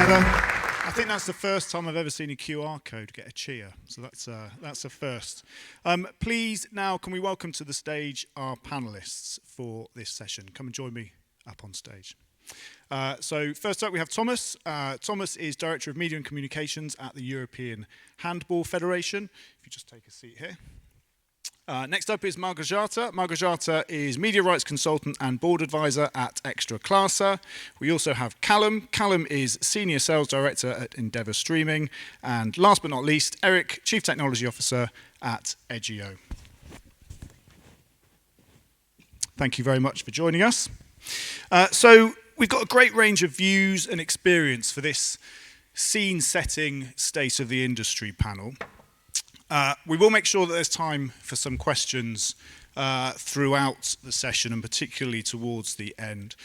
together. I think that's the first time I've ever seen a QR code get a cheer, so that's a first. Please, now, can we welcome to the stage our panellists for this session? Come and join me up on stage. So first up we have Thomas. Thomas is Director of Media and Communications at the European Handball Federation. If you just take a seat here. Next up is Malgorzata. Malgorzata is Media Rights Consultant and Board Advisor at Ekstraklasa. We also have Callum. Callum is Senior Sales Director at Endeavour Streaming. And last but not least, Eric, Chief Technology Officer at Edgio. Thank you very much for joining us. So we've got a great range of views and experience for this scene-setting State of the Industry panel. We will make sure that there's time for some questions throughout the session, and particularly towards the end.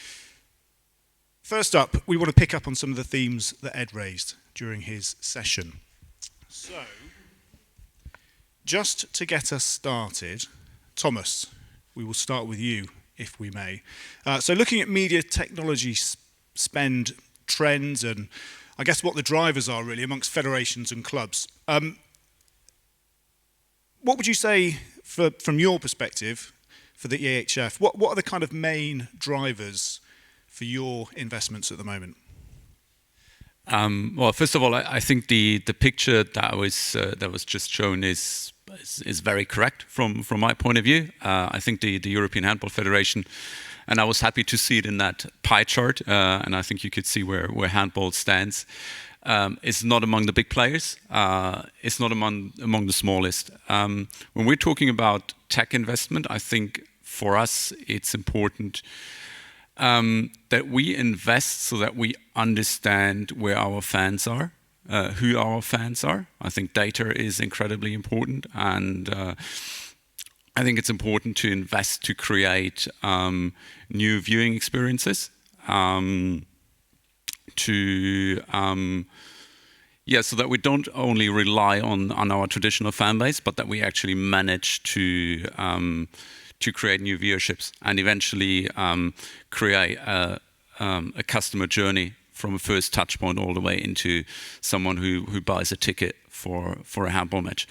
First up, we want to pick up on some of the themes that Ed raised during his session. So, just to get us started, Thomas, we will start with you, if we may. So looking at media technology spend trends and I guess what the drivers are really amongst federations and clubs. What would you say, from your perspective, for the EHF? What are the kind of main drivers for your investments at the moment? Well, first of all, I think the picture that was just shown is very correct from my point of view. I think the European Handball Federation, and I was happy to see it in that pie chart, and I think you could see where handball stands. It's not among the big players. It's not among the smallest. When we're talking about tech investment, I think for us it's important that we invest so that we understand where our fans are, who our fans are. I think data is incredibly important, and I think it's important to invest to create new viewing experiences. So that we don't only rely on our traditional fan base, but that we actually manage to create new viewerships and eventually create a customer journey from a first touch point all the way into someone who buys a ticket for a handball match.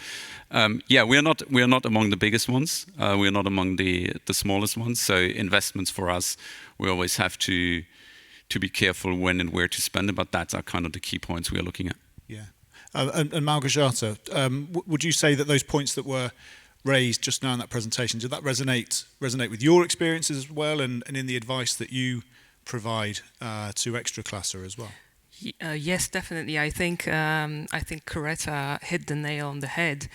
We are not among the biggest ones. We are not among the smallest ones. So investments for us, we always have to be careful when and where to spend it, but that's our kind of the key points we are looking at. Yeah. And Malgorzata, would you say that those points that were raised just now in that presentation, did that resonate with your experiences as well, and in the advice that you provide to Ekstraklasa as well? Yes, definitely. I think Coretta hit the nail on the head,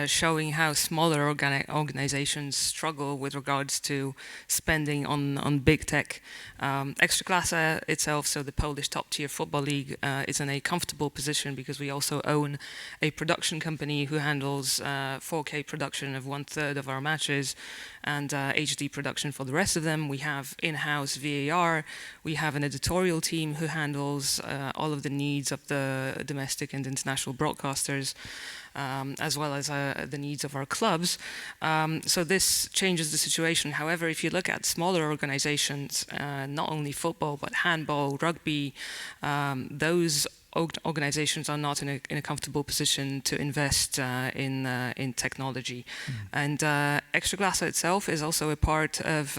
showing how smaller organizations struggle with regards to spending on big tech. Ekstraklasa itself, so the Polish top-tier football league, is in a comfortable position because we also own a production company who handles 4K production of 1/3 of our matches and HD production for the rest of them. We have in-house VAR. We have an editorial team who handles all of the needs of the domestic and international broadcasters, as well as the needs of our clubs. So this changes the situation. However, if you look at smaller organizations, not only football, but handball, rugby, those organizations are not in a comfortable position to invest in technology. And Ekstraklasa itself is also a part of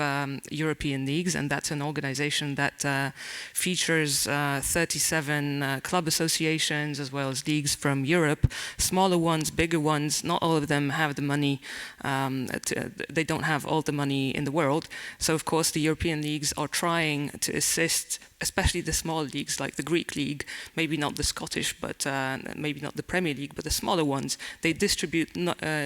European leagues, and that's an organization that features 37 club associations as well as leagues from Europe, smaller ones, bigger ones. Not all of them have the money. They don't have all the money in the world. So of course the European leagues are trying to assist, especially the small leagues like the Greek league, maybe not the Scottish, but maybe not the Premier League, but the smaller ones. They distribute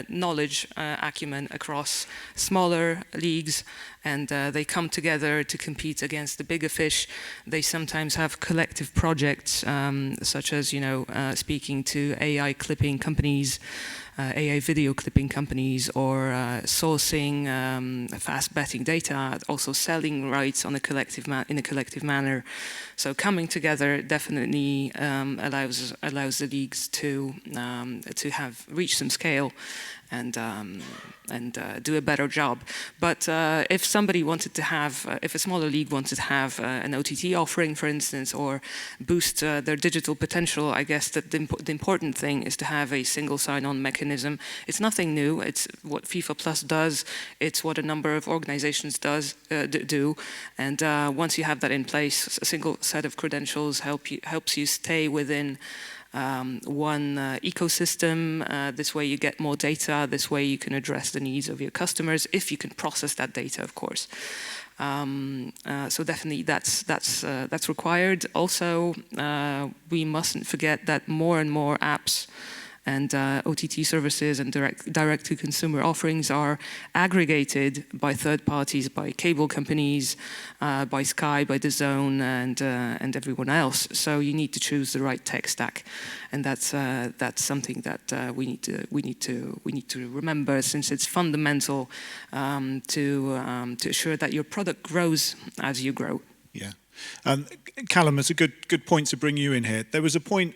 knowledge, acumen across smaller leagues, and they come together to compete against the bigger fish. They sometimes have collective projects, such as, speaking to AI clipping companies, AI video clipping companies, or sourcing fast betting data, also selling rights on in a collective manner. So coming together definitely allows the leagues to reach some scale do a better job. But if somebody wanted to have, if a smaller league wanted to have an OTT offering, for instance, or boost their digital potential, I guess that the important thing is to have a single sign-on mechanism. It's nothing new. It's what FIFA Plus does. It's what a number of organizations do. And once you have that in place, a single set of credentials helps you stay within one ecosystem. This way you get more data. This way you can address the needs of your customers, if you can process that data, of course. So definitely that's required. Also, we mustn't forget that more and more apps and OTT services and direct-to-consumer offerings are aggregated by third parties, by cable companies, by Sky, by DAZN, and everyone else. So you need to choose the right tech stack, and that's something that we need to remember, since it's fundamental to assure that your product grows as you grow. Yeah. Callum, it's a good point to bring you in here. There was a point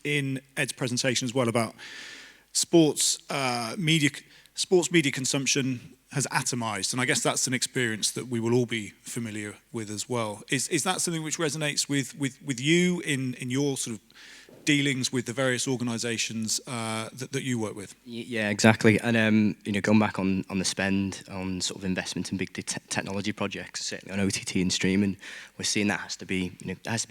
in Ed's presentation as well about sports media consumption has atomized, and I guess that's an experience that we will all be familiar with as well. Is that something which resonates with you in your sort of dealings with the various organisations that you work with? Yeah, exactly. And going back on the spend on sort of investment in big technology projects, certainly on OTT and streaming, we're seeing that has to be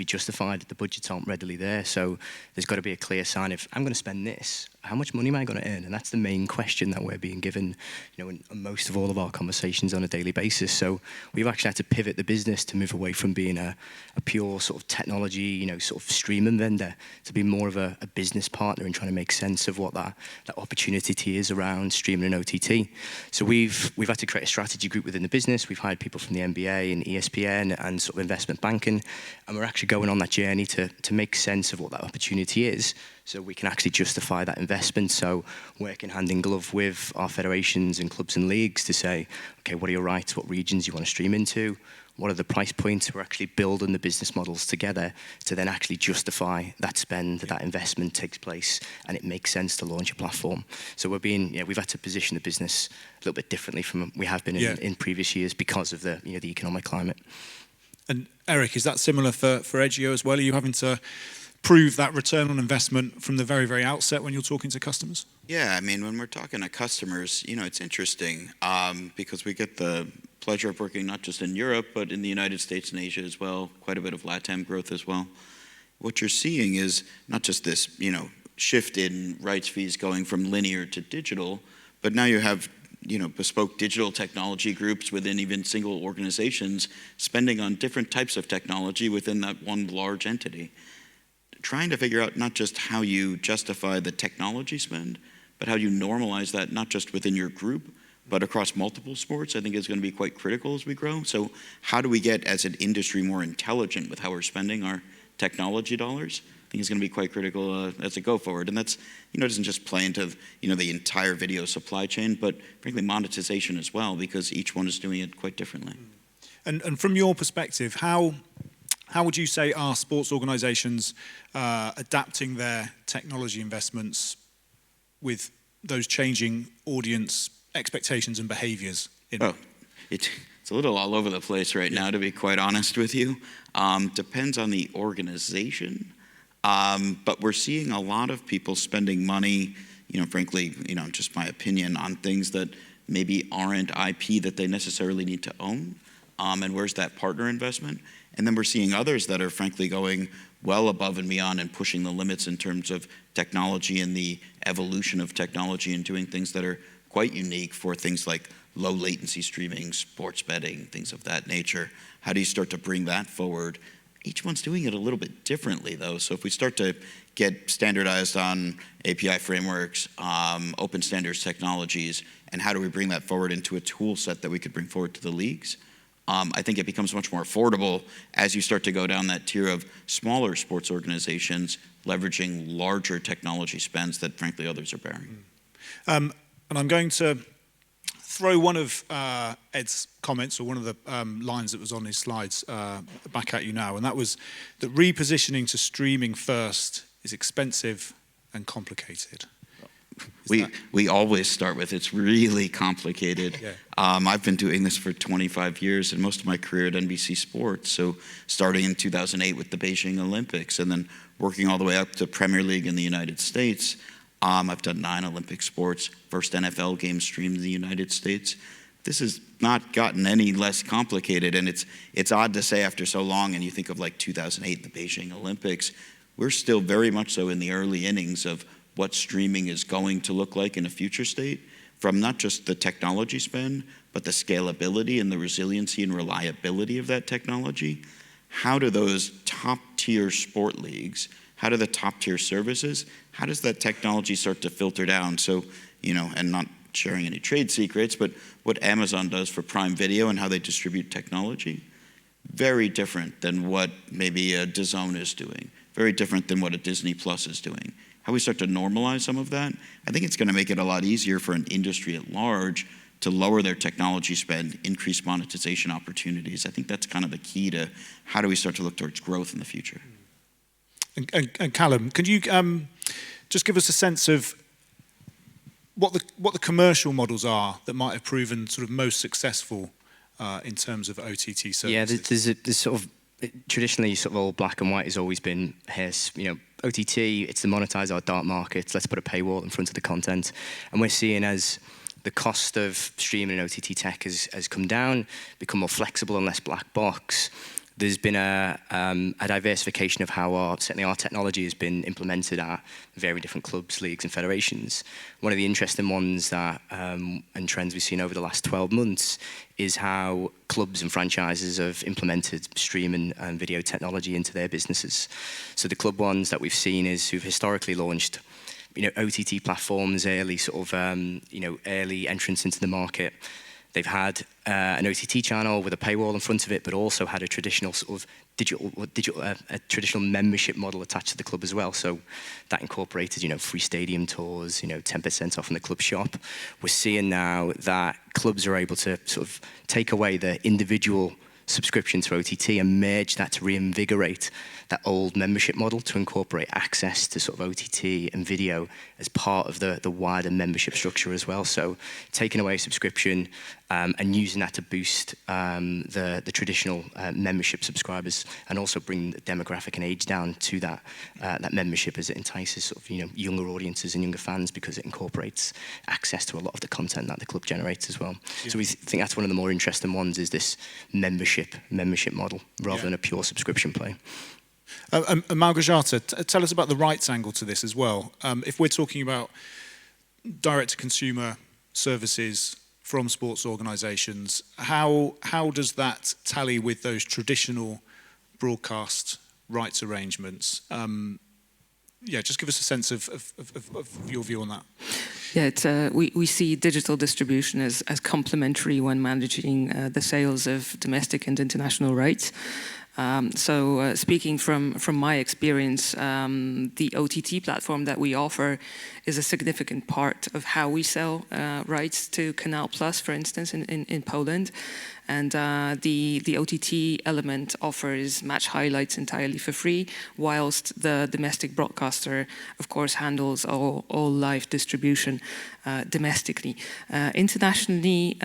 justified. The budgets aren't readily there, so there's got to be a clear sign of, I'm going to spend this. How much money am I going to earn? And that's the main question that we're being given, in most of all of our conversations on a daily basis. So we've actually had to pivot the business to move away from being a pure sort of technology, sort of streaming vendor, to be more of a business partner and trying to make sense of what that opportunity is around streaming and OTT. So we've had to create a strategy group within the business. We've hired people from the NBA and ESPN and sort of investment banking, and we're actually going on that journey to make sense of what that opportunity is, so we can actually justify that investment. So working hand in glove with our federations and clubs and leagues to say, okay, what are your rights? What regions you want to stream into? What are the price points? We're actually building the business models together to then actually justify that spend, that investment takes place, and it makes sense to launch a platform. So we've had to position the business a little bit differently from we have been in previous years because of the economic climate. And Eric, is that similar for Edgio as well? Are you having to prove that return on investment from the very, very outset when you're talking to customers? Yeah, I mean, when we're talking to customers, it's interesting because we get the pleasure of working not just in Europe, but in the United States and Asia as well, quite a bit of LATAM growth as well. What you're seeing is not just this, shift in rights fees going from linear to digital, but now you have bespoke digital technology groups within even single organizations spending on different types of technology within that one large entity. Trying to figure out not just how you justify the technology spend, but how you normalize that not just within your group, but across multiple sports, I think is going to be quite critical as we grow. So how do we get, as an industry, more intelligent with how we're spending our technology dollars? I think is going to be quite critical as we go forward. And that's, doesn't just play into, the entire video supply chain, but frankly, monetization as well, because each one is doing it quite differently. And from your perspective, how would you say are sports organisations adapting their technology investments with those changing audience expectations and behaviours? It's a little all over the place right now, to be quite honest with you. Depends on the organization, but we're seeing a lot of people spending money, frankly, just my opinion, on things that maybe aren't IP that they necessarily need to own. And where's that partner investment? And then we're seeing others that are frankly going well above and beyond and pushing the limits in terms of technology and the evolution of technology and doing things that are quite unique for things like low latency streaming, sports betting, things of that nature. How do you start to bring that forward? Each one's doing it a little bit differently though. So if we start to get standardized on API frameworks, open standards technologies, and how do we bring that forward into a tool set that we could bring forward to the leagues? I think it becomes much more affordable as you start to go down that tier of smaller sports organizations leveraging larger technology spends that frankly others are bearing. And I'm going to throw one of Ed's comments, or one of the lines that was on his slides, back at you now, and that was that repositioning to streaming first is expensive and complicated. We always start with it's really complicated. Yeah. I've been doing this for 25 years and most of my career at NBC Sports. So starting in 2008 with the Beijing Olympics and then working all the way up to Premier League in the United States. I've done 9 Olympic sports, first NFL game streamed in the United States. This has not gotten any less complicated, and it's odd to say after so long, and you think of like 2008, the Beijing Olympics, we're still very much so in the early innings of what streaming is going to look like in a future state, from not just the technology spend, but the scalability and the resiliency and reliability of that technology. How do those top-tier sport leagues, how do the top-tier services, how does that technology start to filter down? So, and not sharing any trade secrets, but what Amazon does for Prime Video and how they distribute technology, very different than what maybe a DAZN is doing, very different than what a Disney Plus is doing. How we start to normalize some of that, I think it's going to make it a lot easier for an industry at large to lower their technology spend, increase monetization opportunities. I think that's kind of the key to how do we start to look towards growth in the future. And Callum, can you just give us a sense of what the commercial models are that might have proven sort of most successful in terms of OTT services? Yeah, there's sort of traditionally sort of all black and white has always been OTT. It's to monetize our dark markets. Let's put a paywall in front of the content, and we're seeing as the cost of streaming and OTT tech has come down, become more flexible and less black box. There's been a diversification of how certainly our technology has been implemented at very different clubs, leagues, and federations. One of the interesting ones that and trends we've seen over the last 12 months is how clubs and franchises have implemented streaming and video technology into their businesses. So the club ones that we've seen is who've historically launched, OTT platforms, early sort of early entrance into the market. They've had an OTT channel with a paywall in front of it, but also had a traditional sort of traditional membership model attached to the club as well. So that incorporated, free stadium tours, 10% off in the club shop. We're seeing now that clubs are able to sort of take away the individual subscription to OTT and merge that to reinvigorate that old membership model to incorporate access to sort of OTT and video as part of the wider membership structure as well. So taking away a subscription and using that to boost the traditional membership subscribers and also bring the demographic and age down to that membership as it entices sort of younger audiences and younger fans because it incorporates access to a lot of the content that the club generates as well. Yeah. So we think that's one of the more interesting ones is this membership model rather than a pure subscription play. Malgorzata, tell us about the rights angle to this as well. If we're talking about direct-to-consumer services from sports organisations, how does that tally with those traditional broadcast rights arrangements? Just give us a sense of your view on that. Yeah, we see digital distribution as complementary when managing the sales of domestic and international rights. So speaking from my experience, the OTT platform that we offer is a significant part of how we sell rights to Canal Plus, for instance, in Poland. And the OTT element offers match highlights entirely for free, whilst the domestic broadcaster, of course, handles all live distribution domestically. Internationally,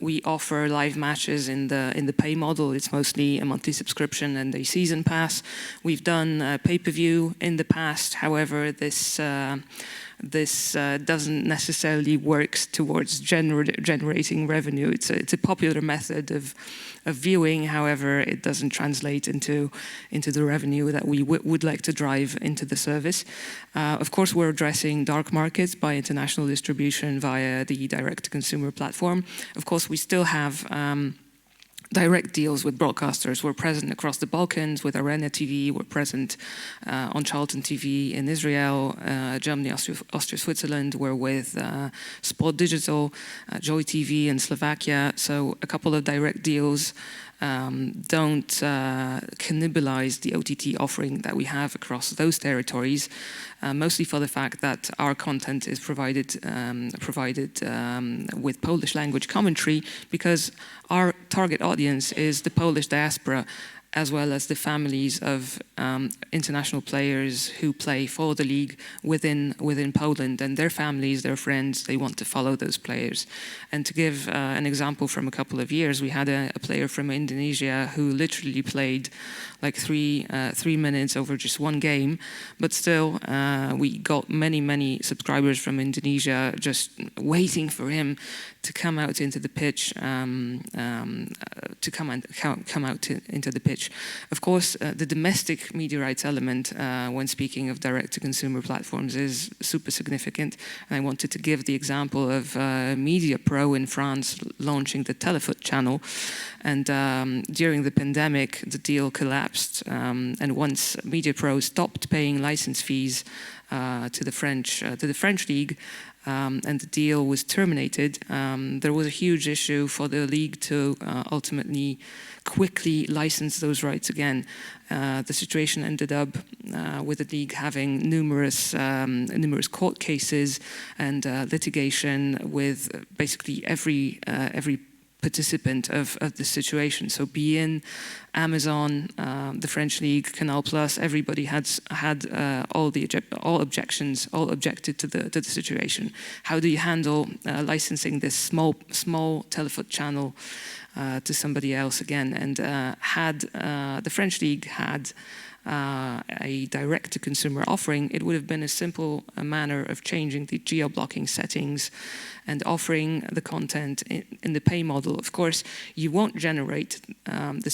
we offer live matches in the pay model. It's mostly a monthly subscription and a season pass. We've done pay-per-view in the past. However, this doesn't necessarily work towards generating revenue. It's a popular method of viewing. However, it doesn't translate into the revenue that we would like to drive into the service. Of course, we're addressing dark markets by international distribution via the direct-to-consumer platform. Of course, we still have direct deals with broadcasters. We're present across the Balkans with Arena TV. We're present on Charlton TV in Israel, Germany, Austria, Switzerland. We're with Sport Digital, Joy TV in Slovakia. So a couple of direct deals don't cannibalize the OTT offering that we have across those territories, mostly for the fact that our content is provided with Polish language commentary because our target audience is the Polish diaspora as well as the families of international players who play for the league within Poland, and their families, their friends, they want to follow those players. And to give an example from a couple of years, we had a player from Indonesia who literally played like 3 minutes over just one game, but still we got many subscribers from Indonesia just waiting for him to come out into the pitch, into the pitch. Of course, the domestic media rights element, when speaking of direct-to-consumer platforms, is super significant. And I wanted to give the example of Media Pro in France launching the Telefoot channel. And during the pandemic, the deal collapsed. And once Media Pro stopped paying license fees to the French league, and the deal was terminated, there was a huge issue for the league to ultimately quickly license those rights again. The situation ended up with the league having numerous court cases and litigation with basically every participant of the situation. So beIN, Amazon, the French league, Canal Plus, everybody had all objections, all objected to the situation. How do you handle licensing this small Telefoot channel to somebody else again? And had the French league had a direct-to-consumer offering, it would have been a simple manner of changing the geo-blocking settings and offering the content in the pay model. Of course, you won't generate the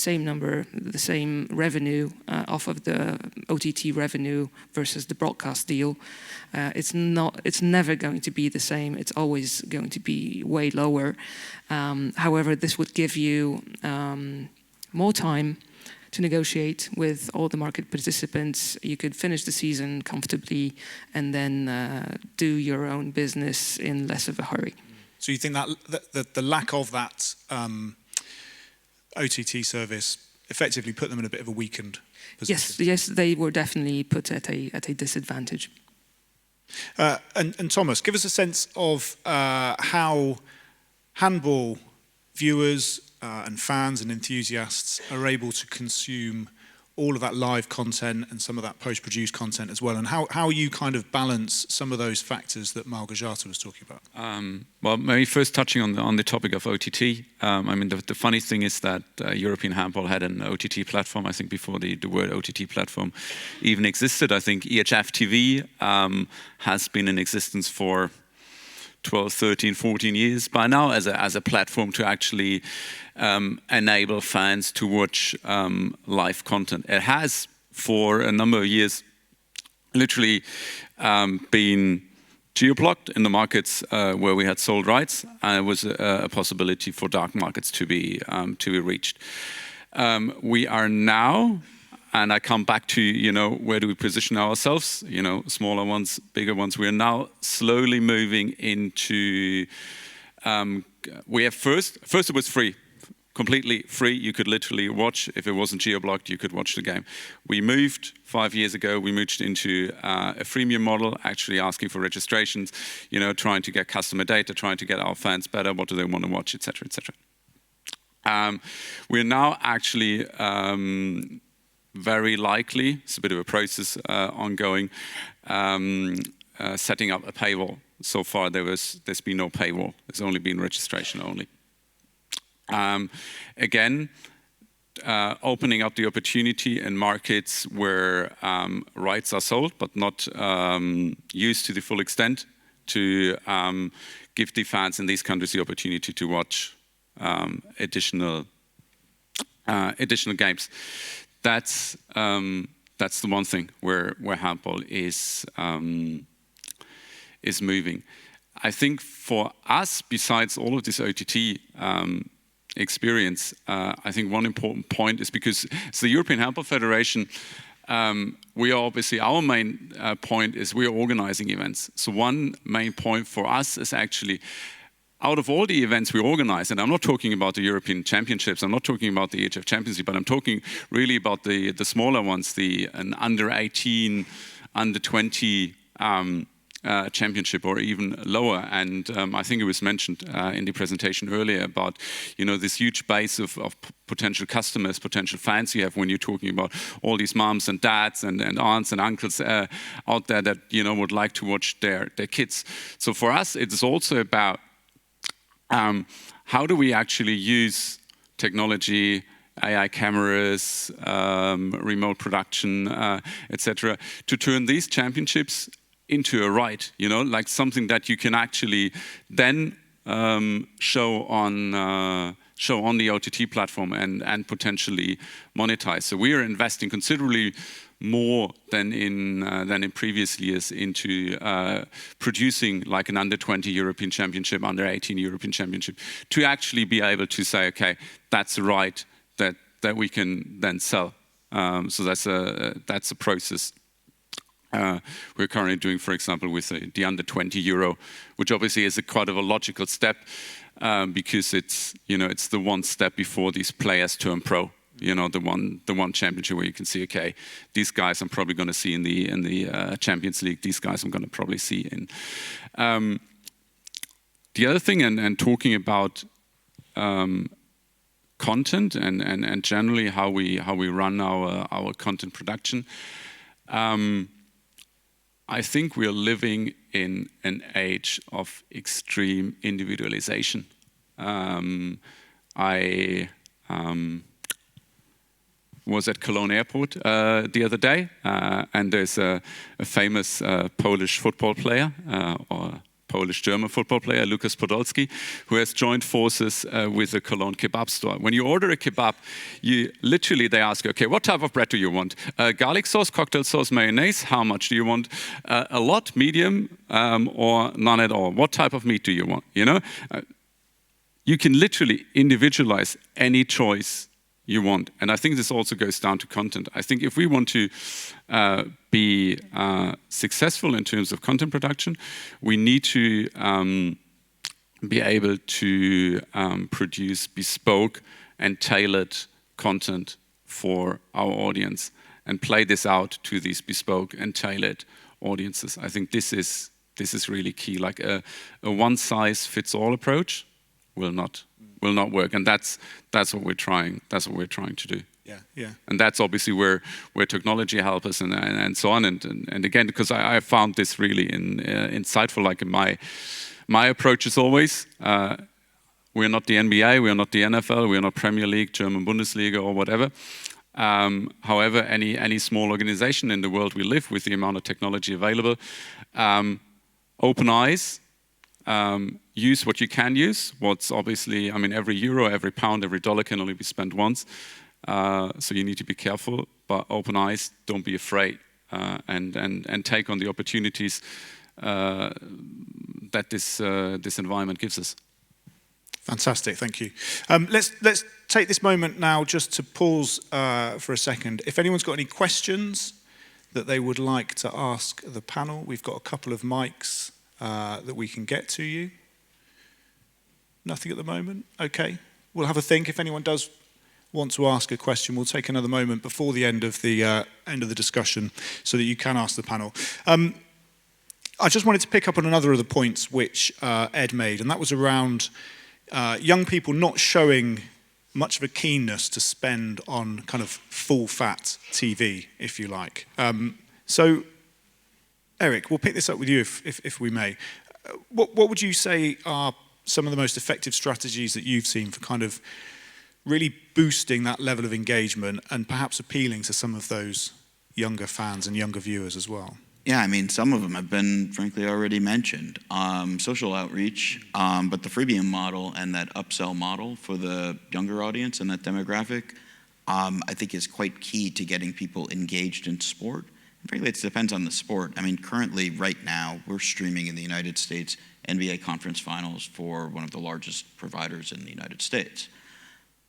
same revenue off of the OTT revenue versus the broadcast deal. It's never going to be the same. It's always going to be way lower. However, this would give you more time to negotiate with all the market participants. You could finish the season comfortably and then do your own business in less of a hurry. So you think that the lack of that OTT service effectively put them in a bit of a weakened position? Yes, they were definitely put at a disadvantage. And Thomas, give us a sense of how handball viewers and fans and enthusiasts are able to consume all of that live content and some of that post-produced content as well, and how you kind of balance some of those factors that Malgorzata was talking about. Well, maybe first touching on the topic of OTT. I mean, the funny thing is that European Handball had an OTT platform, I think, before the word OTT platform even existed. I think EHF TV has been in existence for 12, 13, 14 years by now as a platform to actually enable fans to watch live content. It has, for a number of years, literally been geo-blocked in the markets where we had sold rights, and it was a possibility for dark markets to be reached. We are now, and I come back to, where do we position ourselves? Smaller ones, bigger ones. We are now slowly moving into, we have first it was free, completely free. You could literally watch. If it wasn't geo-blocked, you could watch the game. We moved 5 years ago, we moved into a freemium model, actually asking for registrations, trying to get customer data, trying to get our fans better, what do they want to watch, etc., etc. We're now actually very likely, it's a bit of a process ongoing, setting up a paywall. So far there's been no paywall, there's only been registration only. Again, opening up the opportunity in markets where rights are sold but not used to the full extent, to give the fans in these countries the opportunity to watch additional games. That's the one thing where handball is moving. I think for us, besides all of this OTT experience, I think one important point is because it's the European Handball Federation. We are obviously, our main point is we are organizing events. So one main point for us is actually, out of all the events we organize, and I'm not talking about the European Championships, I'm not talking about the EHF Champions League, but I'm talking really about the smaller ones, the under 18, under 20 championship or even lower. And I think it was mentioned in the presentation earlier about, this huge base of potential customers, potential fans you have when you're talking about all these moms and dads and aunts and uncles out there that, would like to watch their kids. So for us, it is also about how do we actually use technology, AI cameras, remote production, etc., to turn these championships into a right, like something that you can actually then show on the OTT platform and potentially monetize. So we are investing considerably more than in previous years into producing like an under-20 European Championship, under-18 European Championship, to actually be able to say, okay, that's a right that we can then sell. So that's a process we're currently doing, for example, with the under-20 Euro, which obviously is quite of a logical step because it's the one step before these players turn pro. The one championship where you can see, okay, these guys I'm probably going to see in the Champions League. These guys I'm going to probably see in. The other thing, and talking about content and generally how we run our content production. I think we are living in an age of extreme individualization. I was at Cologne Airport the other day, and there's a famous Polish football player, or Polish-German football player, Lukas Podolski, who has joined forces with a Cologne kebab store. When you order a kebab, they ask you, okay, what type of bread do you want? Garlic sauce, cocktail sauce, mayonnaise, how much do you want? A lot, medium, or none at all? What type of meat do you want? You can literally individualize any choice you want. And I think this also goes down to content. I think if we want to be successful in terms of content production, we need to be able to produce bespoke and tailored content for our audience and play this out to these bespoke and tailored audiences. I think this is really key. Like a one-size-fits-all approach will not work, and that's what we're trying. That's what we're trying to do. Yeah. And that's obviously where technology helps us and so on. And again, because I found this really insightful. Like my approach is always, we're not the NBA, we're not the NFL, we're not Premier League, German Bundesliga, or whatever. However, any small organization in the world we live with, the amount of technology available, open eyes. Use what you can use. What's obviously, every euro, every pound, every dollar can only be spent once. So you need to be careful, but open eyes, don't be afraid, and take on the opportunities that this environment gives us. Fantastic, thank you. Let's take this moment now just to pause for a second. If anyone's got any questions that they would like to ask the panel, we've got a couple of mics that we can get to you. Nothing at the moment? Okay. We'll have a think. If anyone does want to ask a question, we'll take another moment before the end of the discussion so that you can ask the panel. I just wanted to pick up on another of the points which Ed made, and that was around young people not showing much of a keenness to spend on kind of full-fat TV, if you like. So, Eric, we'll pick this up with you if we may. What would you say are some of the most effective strategies that you've seen for kind of really boosting that level of engagement and perhaps appealing to some of those younger fans and younger viewers as well? Yeah, some of them have been, frankly, already mentioned. Social outreach, but the freemium model and that upsell model for the younger audience and that demographic, I think is quite key to getting people engaged in sport. And frankly, it depends on the sport. Currently, right now, we're streaming in the United States NBA conference finals for one of the largest providers in the United States.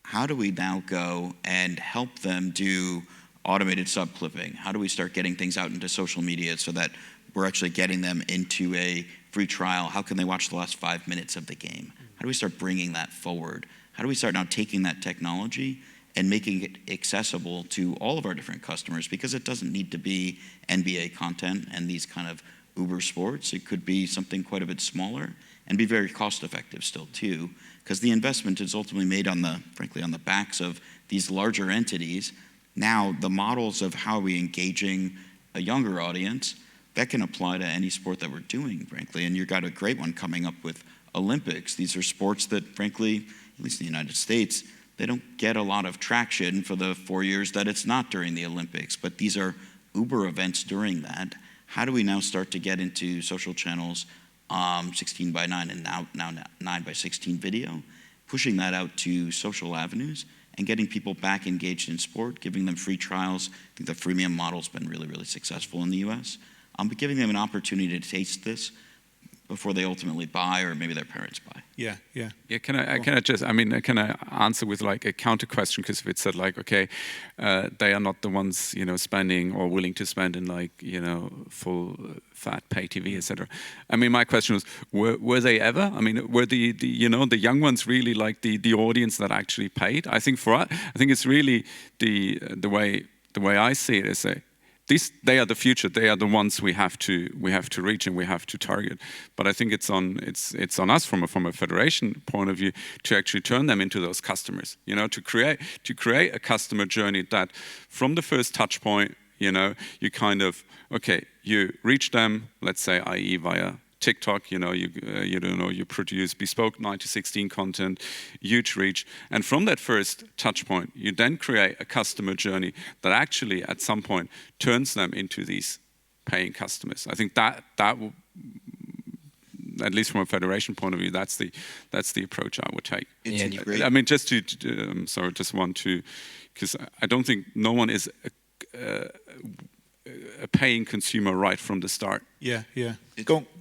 How do we now go and help them do automated sub-clipping? How do we start getting things out into social media so that we're actually getting them into a free trial? How can they watch the last 5 minutes of the game? How do we start bringing that forward? How do we start now taking that technology and making it accessible to all of our different customers? Because it doesn't need to be NBA content and these kind of Uber Sports. It could be something quite a bit smaller and be very cost effective still too, because the investment is ultimately made on the, frankly, on the backs of these larger entities. Now, the models of how we engaging a younger audience, that can apply to any sport that we're doing, frankly. And you've got a great one coming up with Olympics. These are sports that, frankly, at least in the United States, they don't get a lot of traction for the 4 years that it's not during the Olympics. But these are Uber events during that. How do we now start to get into social channels, 16 by 9 and now 9 by 16 video, pushing that out to social avenues and getting people back engaged in sport, giving them free trials. I think the freemium model's been really, really successful in the US. But giving them an opportunity to taste this before they ultimately buy, or maybe their parents buy. Yeah. Can I just, can I answer with like a counter question? Because if it said like, okay, they are not the ones, spending or willing to spend in like, full fat pay TV, etc. I mean, my question was, were they ever? I mean, were the young ones really like the audience that actually paid? I think for us, I think it's really the way I see it is they are the future. They are the ones we have to reach and we have to target. But I think it's on us from a federation point of view to actually turn them into those customers. To create a customer journey that from the first touch point, you kind of you reach them. Let's say, i.e., via TikTok, you produce bespoke 9-16 content, huge reach, and from that first touch point, you then create a customer journey that actually at some point turns them into these paying customers. I think that will, at least from a federation point of view, that's the approach I would take. I mean, just because I don't think no one is a paying consumer right from the start. Yeah.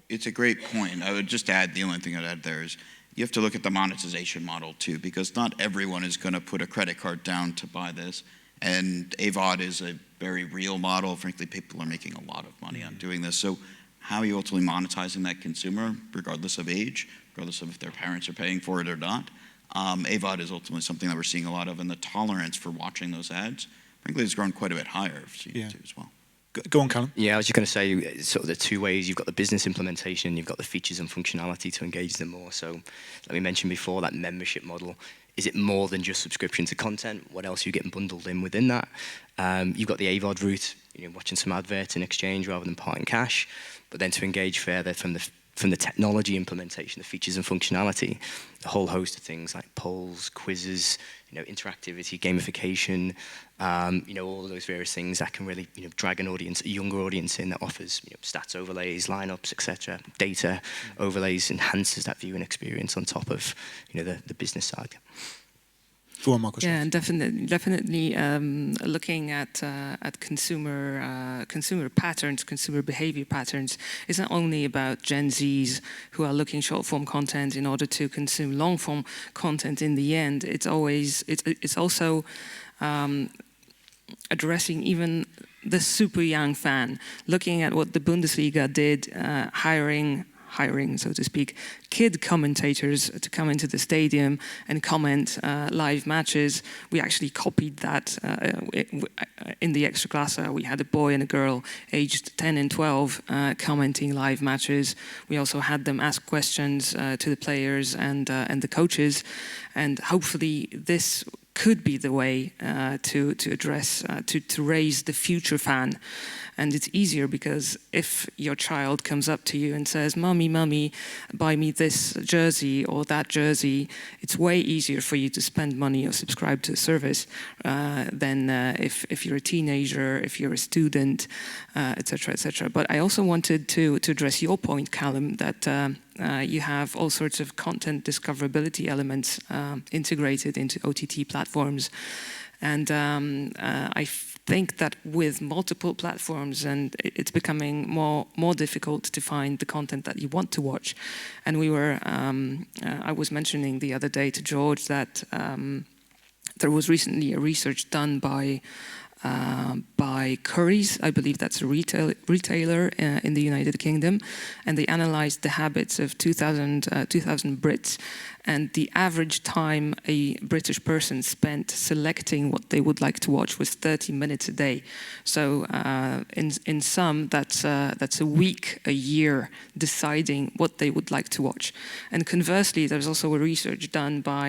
It's a great point. I would just add, the only thing I'd add there is you have to look at the monetization model too, because not everyone is going to put a credit card down to buy this. And AVOD is a very real model. Frankly, people are making a lot of money on doing this. So how are you ultimately monetizing that consumer, regardless of age, regardless of if their parents are paying for it or not? AVOD is ultimately something that we're seeing a lot of, and the tolerance for watching those ads, frankly, has grown quite a bit higher too as well. Go on, Callum. Yeah, I was just going to say, sort of the two ways. You've got the business implementation, you've got the features and functionality to engage them more. So let me mention before, that membership model. Is it more than just subscription to content? What else are you getting bundled in within that? You've got the AVOD route, watching some adverts in exchange rather than parting cash. But then to engage further from the technology implementation, the features and functionality, a whole host of things like polls, quizzes, interactivity, gamification, all of those various things that can really, drag a younger audience in, that offers, stats overlays, lineups, etc. Data overlays, enhances that viewing experience on top of, the business side. Go on, Malgorzata. Yeah, and definitely looking at consumer patterns, consumer behavior patterns, is not only about Gen Zs who are looking short form content in order to consume long form content. In the end, it's also addressing even the super young fan, looking at what the Bundesliga did, hiring, so to speak, kid commentators to come into the stadium and comment live matches. We actually copied that in the Ekstraklasa. We had a boy and a girl aged 10 and 12 commenting live matches. We also had them ask questions to the players and the coaches, and hopefully this could be the way to address, to raise the future fan. And it's easier because if your child comes up to you and says, Mommy, buy me this jersey or that jersey, it's way easier for you to spend money or subscribe to a service than if you're a teenager, if you're a student, etc., etc. But I also wanted to address your point, Callum, that you have all sorts of content discoverability elements integrated into OTT platforms. And I think that with multiple platforms, and it's becoming more difficult to find the content that you want to watch. And I was mentioning the other day to George that there was recently a research done by by Currys. I believe that's a retailer in the United Kingdom, and they analyzed the habits of 2,000 Brits, and the average time a British person spent selecting what they would like to watch was 30 minutes a day. So in sum, that's a week, a year, deciding what they would like to watch. And conversely, there's also a research done by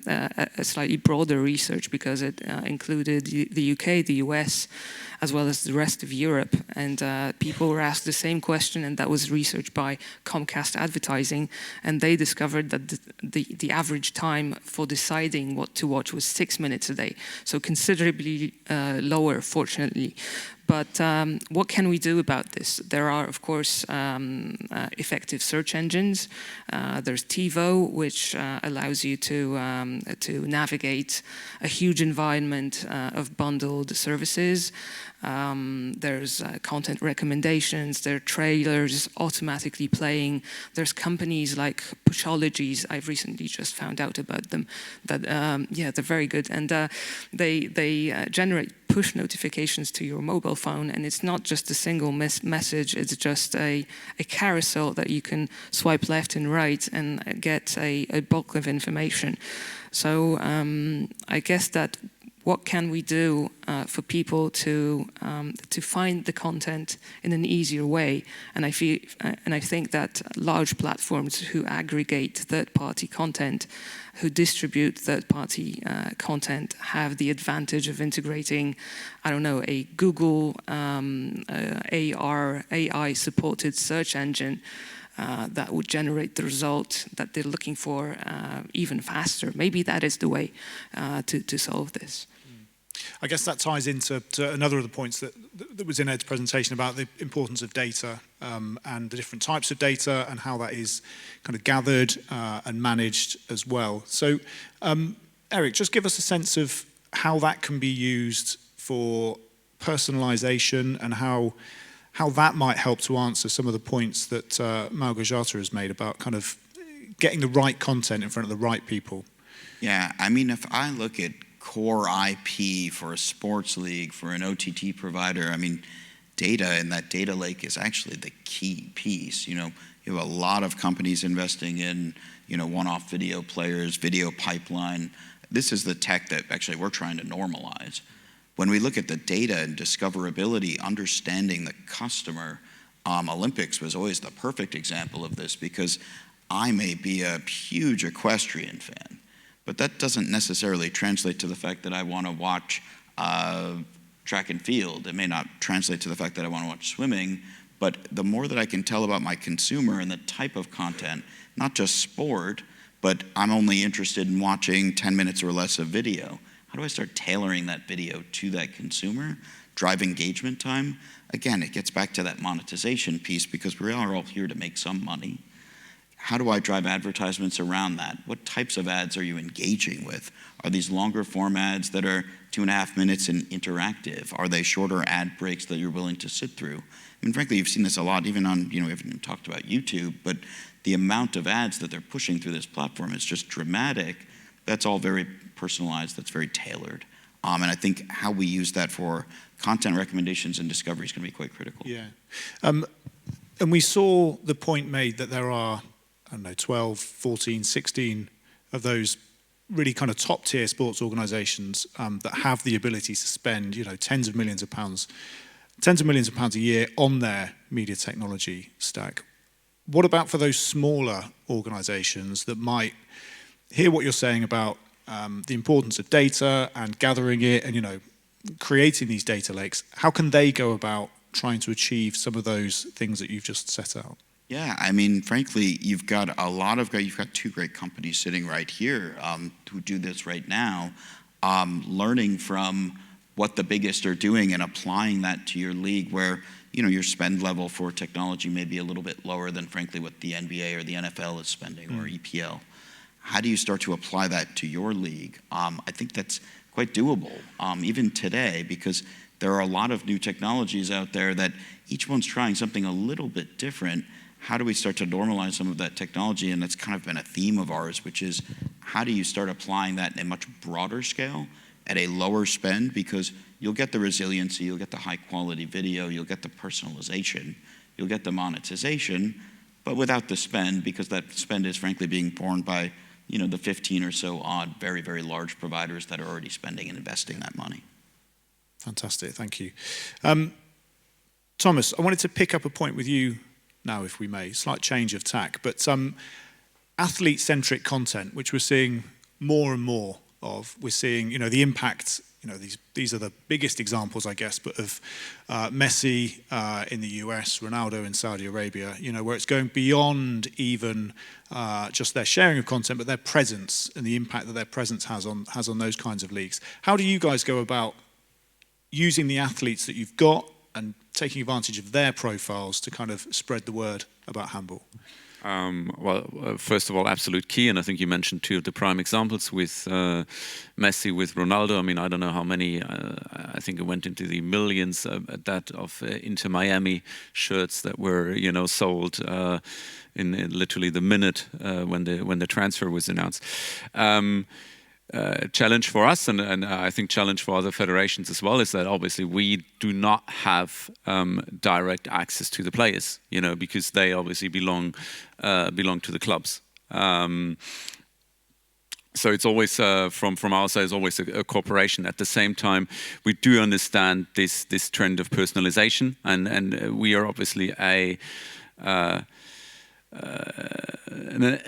a slightly broader research, because it included the UK, the US, as well as the rest of Europe. And people were asked the same question, and that was research by Comcast Advertising. And they discovered that the average time for deciding what to watch was 6 minutes a day. So considerably lower, fortunately. But what can we do about this? There are, of course, effective search engines. There's TiVo, which allows you to navigate a huge environment of bundled services. There's content recommendations. There are trailers automatically playing. There's companies like Pushologies. I've recently just found out about them. That they're very good, and they generate push notifications to your mobile phone, and it's not just a single message. It's just a carousel that you can swipe left and right and get a bulk of information. So I guess that what can we do for people to find the content in an easier way? And I think that large platforms who aggregate third-party content, who distribute third-party content, have the advantage of integrating, I don't know, a Google AI-supported search engine that would generate the result that they're looking for even faster. Maybe that is the way to solve this. I guess that ties into another of the points that was in Ed's presentation about the importance of data and the different types of data and how that is kind of gathered and managed as well. So, Eric, just give us a sense of how that can be used for personalization and how that might help to answer some of the points that Malgorzata has made about kind of getting the right content in front of the right people. Yeah, I mean, if I look at core IP for a sports league, for an OTT provider, I mean, data in that data lake is actually the key piece. You have a lot of companies investing in, one-off video players, video pipeline. This is the tech that actually we're trying to normalize. When we look at the data and discoverability, understanding the customer, Olympics was always the perfect example of this, because I may be a huge equestrian fan, but that doesn't necessarily translate to the fact that I want to watch track and field. It may not translate to the fact that I want to watch swimming, but the more that I can tell about my consumer and the type of content, not just sport, but I'm only interested in watching 10 minutes or less of video. How do I start tailoring that video to that consumer, drive engagement time? Again, it gets back to that monetization piece, because we are all here to make some money. How do I drive advertisements around that? What types of ads are you engaging with? Are these longer form ads that are 2.5 minutes and interactive? Are they shorter ad breaks that you're willing to sit through? I mean, frankly, you've seen this a lot, even on, we haven't even talked about YouTube, but the amount of ads that they're pushing through this platform is just dramatic. That's all very personalized, that's very tailored. And I think how we use that for content recommendations and discovery is going to be quite critical. Yeah. And we saw the point made that there are, 12, 14, 16 of those really kind of top tier sports organisations that have the ability to spend, tens of millions of pounds a year on their media technology stack. What about for those smaller organisations that might hear what you're saying about the importance of data and gathering it and, creating these data lakes? How can they go about trying to achieve some of those things that you've just set out? Yeah, I mean, frankly, you've got two great companies sitting right here who do this right now, learning from what the biggest are doing and applying that to your league, where your spend level for technology may be a little bit lower than, frankly, what the NBA or the NFL is spending, or EPL. How do you start to apply that to your league? I think that's quite doable, even today, because there are a lot of new technologies out there that each one's trying something a little bit different. How do we start to normalize some of that technology? And that's kind of been a theme of ours, which is how do you start applying that in a much broader scale at a lower spend because you'll get the resiliency, you'll get the high quality video, you'll get the personalization, you'll get the monetization, but without the spend, because that spend is frankly being borne by, you know, the 15 or so odd very, very large providers that are already spending and investing that money. Fantastic, thank you. Thomas, I wanted to pick up a point with you now, if we may, slight change of tack, but athlete-centric content, which we're seeing more and more of. We're seeing, you know, the impact, you know, these are the biggest examples, I guess, but of Messi in the US, Ronaldo in Saudi Arabia, you know, where it's going beyond even just their sharing of content, but their presence and the impact that their presence has on those kinds of leagues. How do you guys go about using the athletes that you've got and taking advantage of their profiles to kind of spread the word about handball? First of all, absolute key, and I think you mentioned two of the prime examples with Messi, with Ronaldo. I mean, I don't know how many, I think it went into the millions at that of Inter Miami shirts that were, you know, sold in literally the minute when the transfer was announced. Challenge for us, and I think challenge for other federations as well, is that obviously we do not have direct access to the players, you know, because they obviously belong to the clubs. So it's always from our side, it's always a cooperation. At the same time, we do understand this trend of personalization, and we are obviously a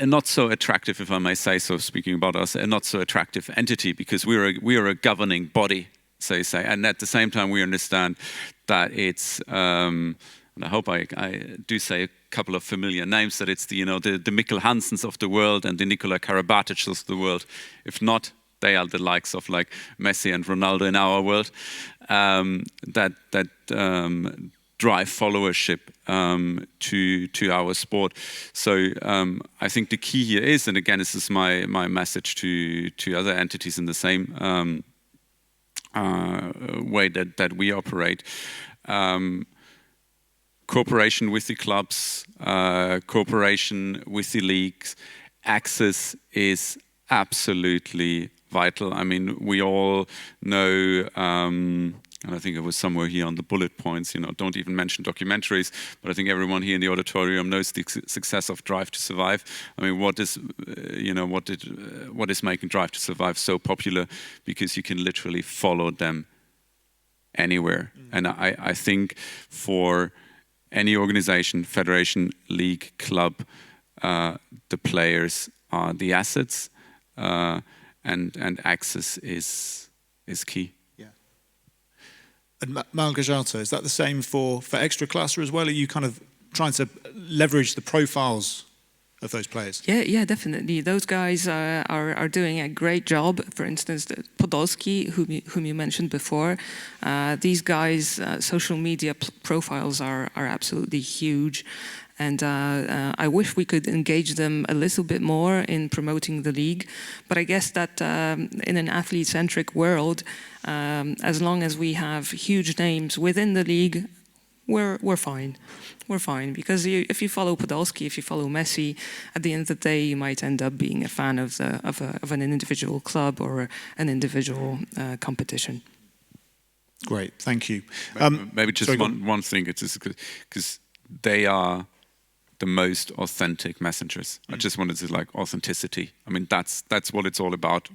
not so attractive, if I may say so, speaking about us, a not so attractive entity, because we are a governing body, so you say, and at the same time we understand that it's and I hope I do say a couple of familiar names, that it's the Mikkel Hansens of the world and the Nikola Karabatic of the world. If not, they are the likes of like Messi and Ronaldo in our world, that drive followership to our sport. So I think the key here is, and again, this is my message to other entities in the same way that we operate. Cooperation with the clubs, cooperation with the leagues, access is absolutely vital. I mean, we all know, and I think it was somewhere here on the bullet points, you know, don't even mention documentaries, but I think everyone here in the auditorium knows the success of Drive to Survive. I mean, what is making Drive to Survive so popular? Because you can literally follow them anywhere. And I think for any organization, federation, league, club, the players are the assets, and access is key. And Malgorzata, is that the same for Ekstraklasa as well? Are you kind of trying to leverage the profiles of those players? Yeah, definitely. Those guys are doing a great job. For instance, Podolski, whom you mentioned before, these guys' social media profiles are absolutely huge. And I wish we could engage them a little bit more in promoting the league. But I guess that in an athlete-centric world, as long as we have huge names within the league, we're fine. We're fine. Because if you follow Podolski, if you follow Messi, at the end of the day, you might end up being a fan of an individual club or an individual competition. Great, thank you. Maybe just one thing, it's just because they are the most authentic messengers. I just wanted to like authenticity. I mean, that's what it's all about.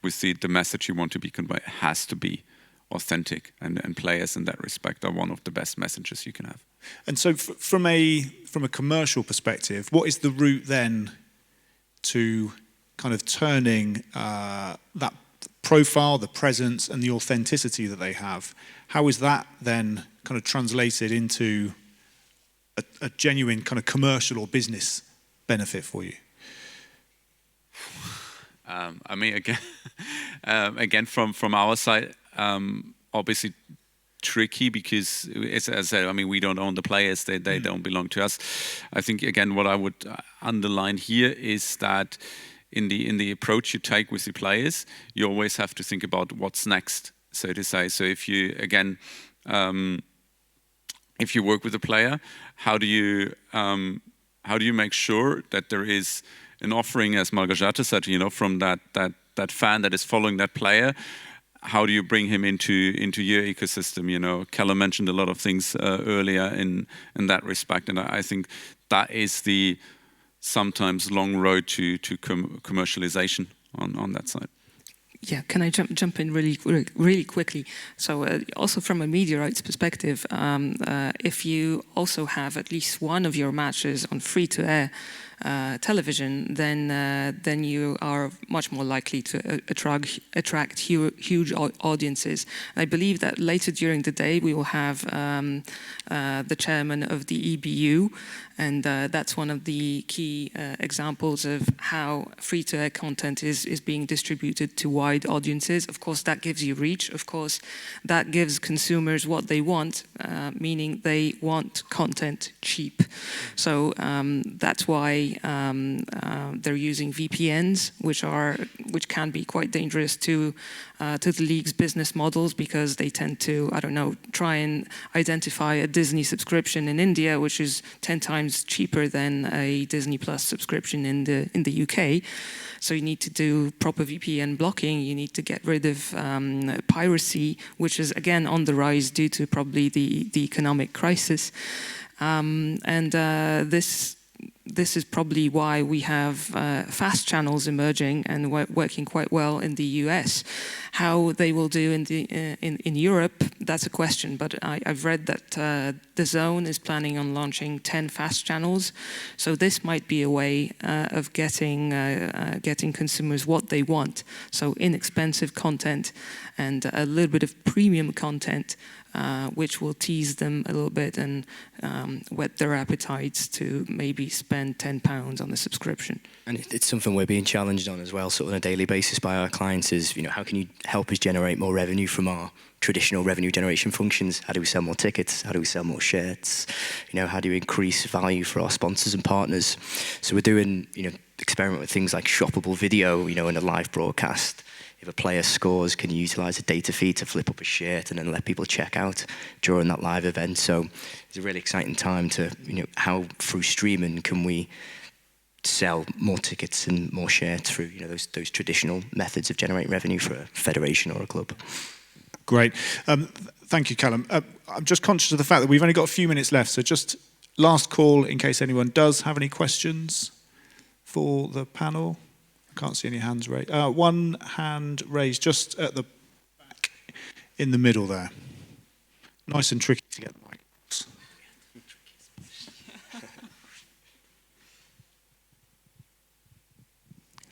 With the message you want to be conveyed, it has to be authentic, and players in that respect are one of the best messengers you can have. And so from a commercial perspective, what is the route then to kind of turning that profile, the presence and the authenticity that they have, how is that then kind of translated into a genuine kind of commercial or business benefit for you? I mean, again, from our side, obviously tricky, because as I said, I mean, we don't own the players; they don't belong to us. I think again, what I would underline here is that in the approach you take with the players, you always have to think about what's next, so to say. So if you again, if you work with a player, how do you make sure that there is an offering, as Malgorzata said, you know, from that fan that is following that player, how do you bring him into your ecosystem? You know, Callum mentioned a lot of things earlier in that respect, and I think that is the sometimes long road to commercialization on that side. Yeah, can I jump in really quickly? So also from a media rights perspective, if you also have at least one of your matches on free-to-air television, then you are much more likely to attract huge audiences. And I believe that later during the day we will have the chairman of the EBU, and that's one of the key examples of how free-to-air content is being distributed to wide audiences. Of course, that gives you reach. Of course, that gives consumers what they want, meaning they want content cheap. So that's why they're using VPNs, which can be quite dangerous to the league's business models, because they tend to, I don't know, try and identify a Disney subscription in India, which is 10 times cheaper than a Disney Plus subscription in the UK. So you need to do proper VPN blocking. You need to get rid of piracy, which is again on the rise due to probably the economic crisis. This is probably why we have fast channels emerging and working quite well in the US. How they will do in Europe, that's a question. But I've read that DAZN is planning on launching 10 fast channels. So this might be a way of getting consumers what they want. So inexpensive content and a little bit of premium content, which will tease them a little bit and whet their appetites to maybe spend £10 on a subscription. And it's something we're being challenged on as well, sort of on a daily basis by our clients is, you know, how can you help us generate more revenue from our traditional revenue generation functions? How do we sell more tickets? How do we sell more shirts? You know, how do you increase value for our sponsors and partners? So we're doing, you know, experiment with things like shoppable video, you know, in a live broadcast. If a player scores, can you utilize a data feed to flip up a shirt and then let people check out during that live event? So it's a really exciting time to, you know, how through streaming can we sell more tickets and more shirts through, you know, those traditional methods of generating revenue for a federation or a club. Great. Thank you, Callum. I'm just conscious of the fact that we've only got a few minutes left, so just last call in case anyone does have any questions for the panel. I can't see any hands raised. One hand raised just at the back in the middle there. Nice and tricky to get the mic.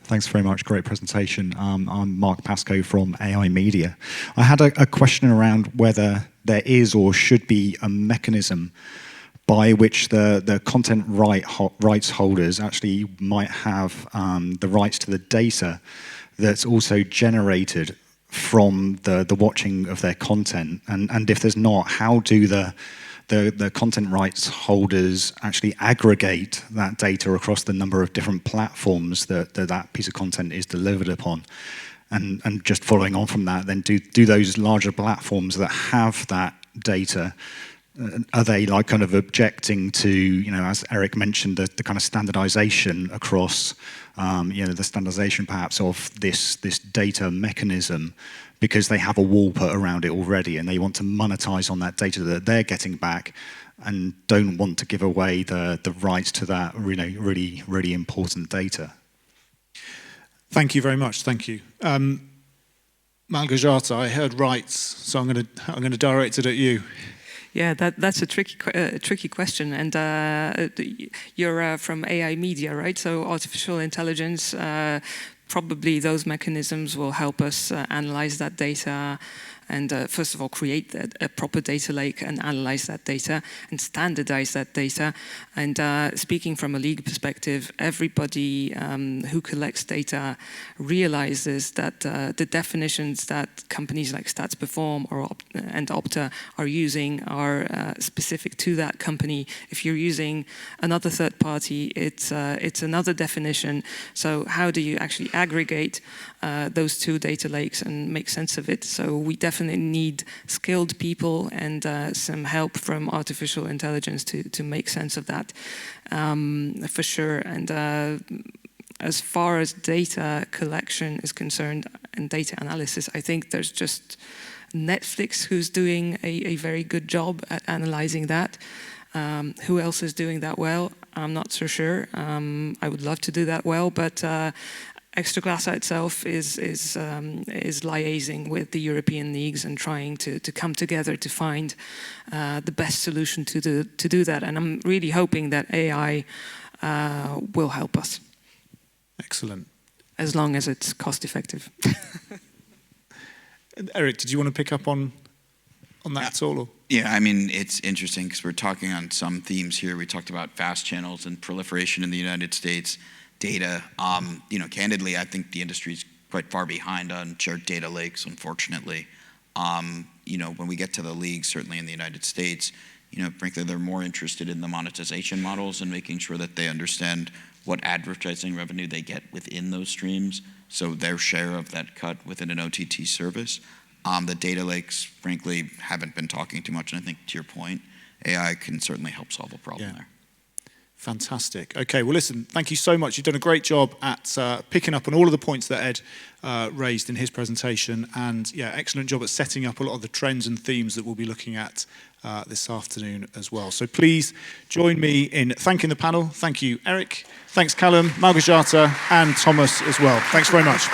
Thanks very much. Great presentation. I'm Mark Pascoe from AI Media. I had a question around whether there is or should be a mechanism by which the content rights holders actually might have the rights to the data that's also generated from the watching of their content. And if there's not, how do the content rights holders actually aggregate that data across the number of different platforms that piece of content is delivered upon? And just following on from that, then do those larger platforms that have that data, are they like kind of objecting to, you know, as Eric mentioned, the kind of standardization across, you know, the standardization perhaps of this data mechanism, because they have a wall put around it already and they want to monetize on that data that they're getting back and don't want to give away the rights to that really, really important data? Thank you very much. Thank you. Malgorzata, I heard rights, so I'm going to direct it at you. Yeah, that's a tricky question, and you're from AI Media, right? So artificial intelligence, probably those mechanisms will help us analyze that data and first of all create a proper data lake and analyze that data and standardize that data. And speaking from a league perspective, everybody who collects data realizes that the definitions that companies like Stats Perform and Opta are using are specific to that company. If you're using another third party, it's another definition. So how do you actually aggregate those two data lakes and make sense of it? So we definitely need skilled people and some help from artificial intelligence to make sense of that, for sure. And as far as data collection is concerned, and data analysis. I think there's just Netflix who's doing a very good job at analyzing that. Who else is doing that well? I'm not so sure. I would love to do that well, but Ekstraklasa itself is liaising with the European leagues and trying to come together to find the best solution to do that. And I'm really hoping that AI will help us. Excellent. As long as it's cost effective. Eric, did you want to pick up on that at all? Or? Yeah, I mean, it's interesting because we're talking on some themes here. We talked about fast channels and proliferation in the United States, data. Candidly, I think the industry is quite far behind on shared data lakes, unfortunately. When we get to the leagues, certainly in the United States, frankly, they're more interested in the monetization models and making sure that they understand what advertising revenue they get within those streams, so their share of that cut within an OTT service. The data lakes, frankly, haven't been talking too much, and I think, to your point, AI can certainly help solve a problem there. Fantastic. Okay, well, listen, thank you so much. You've done a great job at picking up on all of the points that Ed raised in his presentation, and excellent job at setting up a lot of the trends and themes that we'll be looking at this afternoon as well. So please join me in thanking the panel. Thank you, Eric. Thanks, Callum, Malgorzata, and Thomas as well. Thanks very much.